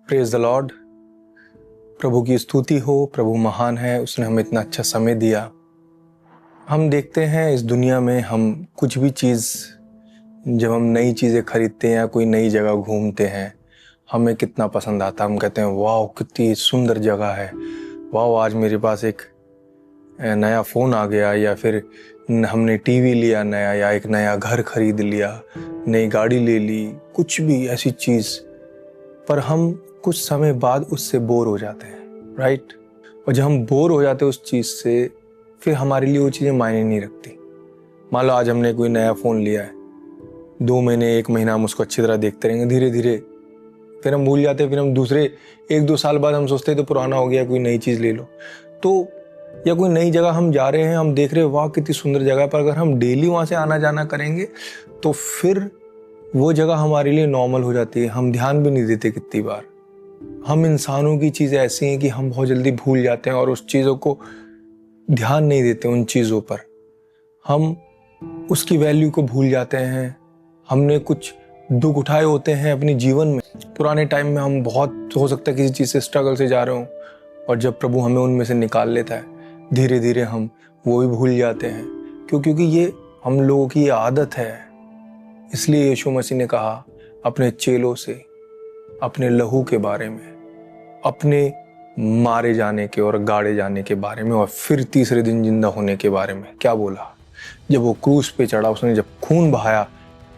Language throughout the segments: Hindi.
Praise the Lord. प्रभु की स्तुति हो। प्रभु महान है, उसने हमें इतना अच्छा समय दिया। हम देखते हैं इस दुनिया में हम कुछ भी चीज़, जब हम नई चीज़ें खरीदते हैं या कोई नई जगह घूमते हैं, हमें कितना पसंद आता है। हम कहते हैं वाह कितनी सुंदर जगह है, वाह आज मेरे पास एक नया फ़ोन आ गया, या फिर हमने टीवी लिया नया, या एक नया घर खरीद लिया, नई गाड़ी ले ली, कुछ भी ऐसी चीज़। पर हम कुछ समय बाद उससे बोर हो जाते हैं, राइट। और जब हम बोर हो जाते हैं उस चीज़ से, फिर हमारे लिए वो चीज़ें मायने नहीं रखती। मान लो आज हमने कोई नया फ़ोन लिया है, 2 महीने 1 महीना हम उसको अच्छी तरह देखते रहेंगे, धीरे धीरे फिर हम भूल जाते हैं। फिर हम दूसरे 1-2 साल बाद हम सोचते हैं तो पुराना हो गया, कोई नई चीज़ ले लो। तो या कोई नई जगह हम जा रहे हैं, हम देख रहे हैं वाह कितनी सुंदर जगह, पर अगर हम डेली वहाँ से आना जाना करेंगे तो फिर वो जगह हमारे लिए नॉर्मल हो जाती है। हम ध्यान भी नहीं देते। कितनी बार हम इंसानों की चीज़ें ऐसी हैं कि हम बहुत जल्दी भूल जाते हैं और उस चीज़ों को ध्यान नहीं देते। उन चीज़ों पर हम उसकी वैल्यू को भूल जाते हैं। हमने कुछ दुख उठाए होते हैं अपने जीवन में। पुराने टाइम में हम बहुत हो सकता है किसी चीज़ से स्ट्रगल से जा रहे हों, और जब प्रभु हमें उनमें से निकाल लेता है, धीरे धीरे हम वो भी भूल जाते हैं। क्योंकि ये हम लोगों की आदत है। इसलिए यीशु मसीह ने कहा अपने चेलों से अपने लहू के बारे में, अपने मारे जाने के और गाड़े जाने के बारे में, और फिर तीसरे दिन जिंदा होने के बारे में क्या बोला। जब वो क्रूस पे चढ़ा, उसने जब खून बहाया,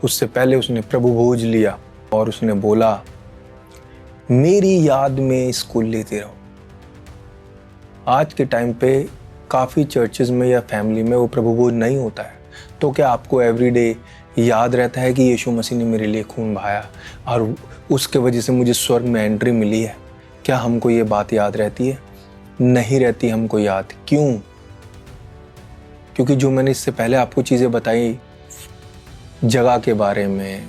उससे पहले उसने प्रभु भोज लिया और उसने बोला मेरी याद में इसको लेते रहो। आज के टाइम पे काफ़ी चर्चेज में या फैमिली में वो प्रभु भोज नहीं होता है। तो क्या आपको एवरीडे याद रहता है कि यीशु मसीह ने मेरे लिए खून बहाया और उसके वजह से मुझे स्वर्ग में एंट्री मिली है? क्या हमको ये बात याद रहती है? नहीं रहती हमको याद। क्यों? क्योंकि जो मैंने इससे पहले आपको चीज़ें बताई, जगह के बारे में,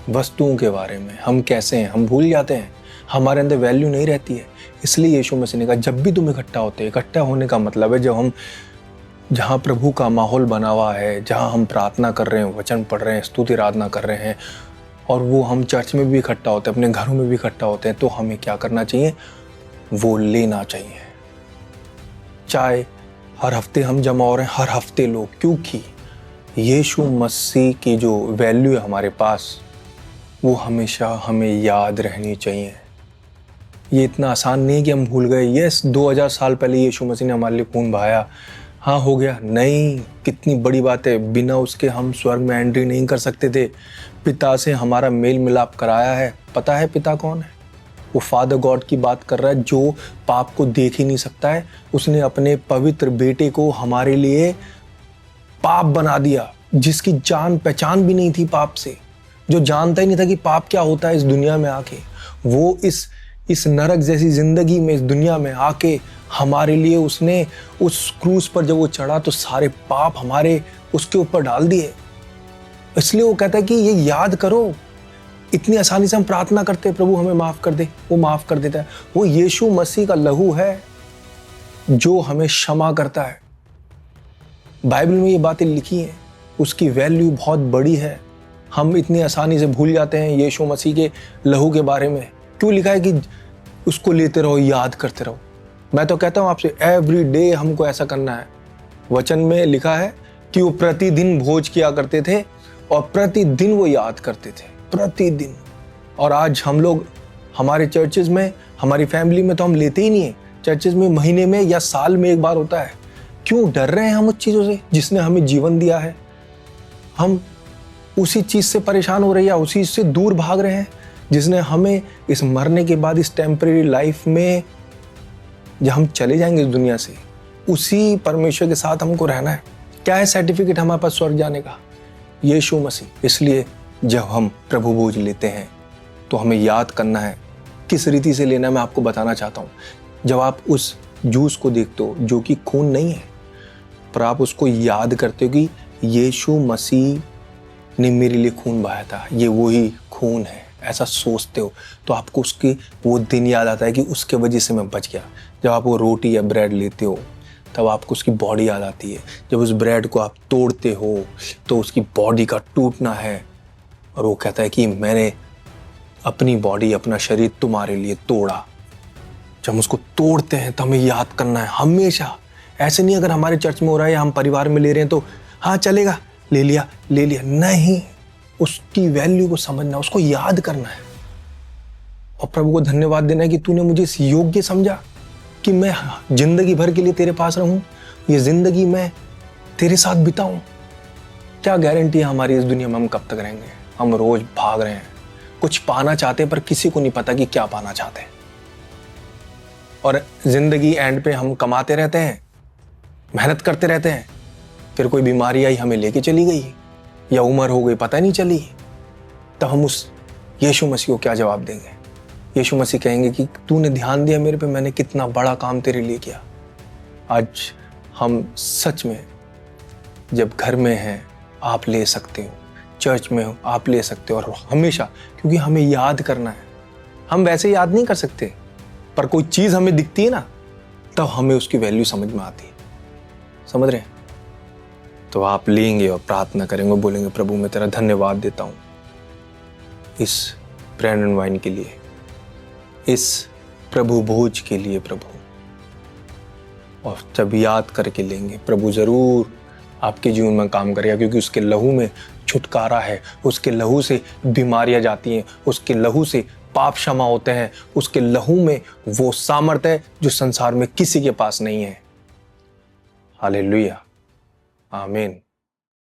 वस्तुओं के बारे में, हम कैसे हैं, हम भूल जाते हैं। हमारे अंदर वैल्यू नहीं रहती है। इसलिए यीशु मसीह ने कहा जब भी तुम इकट्ठा होते हैं, इकट्ठा होने का मतलब है जब हम जहाँ प्रभु का माहौल बना हुआ है, जहाँ हम प्रार्थना कर रहे हैं, वचन पढ़ रहे हैं, स्तुति आराधना कर रहे हैं, और वो हम चर्च में भी इकट्ठा होते हैं, अपने घरों में भी इकट्ठा होते हैं, तो हमें क्या करना चाहिए? वो लेना चाहिए। चाहे हर हफ्ते हम जमा हो रहे हैं, हर हफ्ते लो, क्योंकि यीशु मसीह की जो वैल्यू है हमारे पास, वो हमेशा हमें याद रहनी चाहिए। ये इतना आसान नहीं है कि हम भूल गए। यस, 2000 साल पहले यीशु मसीह ने हमारे लिए खून बहाया, हाँ हो गया। नहीं, कितनी बड़ी बात है। बिना उसके हम स्वर्ग में एंट्री नहीं कर सकते थे। पिता से हमारा मेल मिलाप कराया है। पता है पिता कौन है? वो फादर गॉड की बात कर रहा है, जो पाप को देख ही नहीं सकता है। उसने अपने पवित्र बेटे को हमारे लिए पाप बना दिया, जिसकी जान पहचान भी नहीं थी पाप से, जो जानता ही नहीं था कि पाप क्या होता है। इस दुनिया में आके वो इस नरक जैसी जिंदगी में, इस दुनिया में आके हमारे लिए उसने उस क्रूस पर जब वो चढ़ा तो सारे पाप हमारे उसके ऊपर डाल दिए। इसलिए वो कहता है कि ये याद करो। इतनी आसानी से हम प्रार्थना करते हैं प्रभु हमें माफ कर दे, वो माफ कर देता है। वो यीशु मसीह का लहू है जो हमें क्षमा करता है। बाइबल में ये बातें लिखी हैं, उसकी वैल्यू बहुत बड़ी है। हम इतनी आसानी से भूल जाते हैं यीशु मसीह के लहू के बारे में। क्यों लिखा है कि उसको लेते रहो, याद करते रहो। मैं तो कहता हूँ आपसे, एवरी डे हमको ऐसा करना है। वचन में लिखा है कि वो प्रतिदिन भोज किया करते थे और प्रतिदिन वो याद करते थे, प्रतिदिन। और आज हम लोग हमारे चर्चेज में, हमारी फैमिली में तो हम लेते ही नहीं है। चर्चेज में महीने में या साल में एक बार होता है। क्यों डर रहे हैं हम उस चीज़ों से जिसने हमें जीवन दिया है? हम उसी चीज़ से परेशान हो रहे हैं या उसी से दूर भाग रहे हैं जिसने हमें इस मरने के बाद, इस टेम्परेरी लाइफ में, जब हम चले जाएंगे इस दुनिया से, उसी परमेश्वर के साथ हमको रहना है। क्या है सर्टिफिकेट हमारे पास स्वर्ग जाने का? यीशु मसीह। इसलिए जब हम प्रभु भोज लेते हैं तो हमें याद करना है। किस रीति से लेना है मैं आपको बताना चाहता हूँ। जब आप उस जूस को देखते हो जो कि खून नहीं है, पर आप उसको याद करते हो कि यीशु मसीह ने मेरे लिए खून बहाया था, ये वही खून है, ऐसा सोचते हो तो आपको उसके वो दिन याद आता है कि उसके वजह से मैं बच गया। जब आप वो रोटी या ब्रेड लेते हो तब आपको उसकी बॉडी याद आती है। जब उस ब्रेड को आप तोड़ते हो तो उसकी बॉडी का टूटना है, और वो कहता है कि मैंने अपनी बॉडी, अपना शरीर तुम्हारे लिए तोड़ा। जब हम उसको तोड़ते हैं तो हमें याद करना है हमेशा। ऐसे नहीं अगर हमारे चर्च में हो रहा है या हम परिवार में ले रहे हैं तो हाँ चलेगा, ले लिया ले लिया, नहीं, उसकी वैल्यू को समझना, उसको याद करना है और प्रभु को धन्यवाद देना है कि तूने मुझे इस योग्य समझा कि मैं जिंदगी भर के लिए तेरे पास रहूं, ये जिंदगी मैं तेरे साथ बिताऊं। क्या गारंटी है हमारी इस दुनिया में हम कब तक रहेंगे? हम रोज भाग रहे हैं, कुछ पाना चाहते हैं पर किसी को नहीं पता कि क्या पाना चाहते हैं। और जिंदगी एंड पे हम कमाते रहते हैं, मेहनत करते रहते हैं, फिर कोई बीमारी आई हमें लेके चली गई या उम्र हो गई पता नहीं चली, तब हम उस यीशु मसीह को क्या जवाब देंगे? यीशु मसीह कहेंगे कि तूने ध्यान दिया मेरे पे, मैंने कितना बड़ा काम तेरे लिए किया। आज हम सच में जब घर में हैं आप ले सकते हो, चर्च में हो आप ले सकते हो, और हमेशा, क्योंकि हमें याद करना है। हम वैसे याद नहीं कर सकते, पर कोई चीज हमें दिखती है ना, तब हमें उसकी वैल्यू समझ में आती है। समझ रहे हैं? तो आप लेंगे और प्रार्थना करेंगे, बोलेंगे प्रभु मैं तेरा धन्यवाद देता हूं इस ब्रेड एंड वाइन के लिए, इस प्रभु भोज के लिए प्रभु। और जब याद करके लेंगे, प्रभु जरूर आपके जीवन में काम करेगा, क्योंकि उसके लहू में छुटकारा है, उसके लहू से बीमारियां जाती हैं, उसके लहू से पाप क्षमा होते हैं, उसके लहू में वो सामर्थ्य है जो संसार में किसी के पास नहीं है। हालेलुया, आमीन।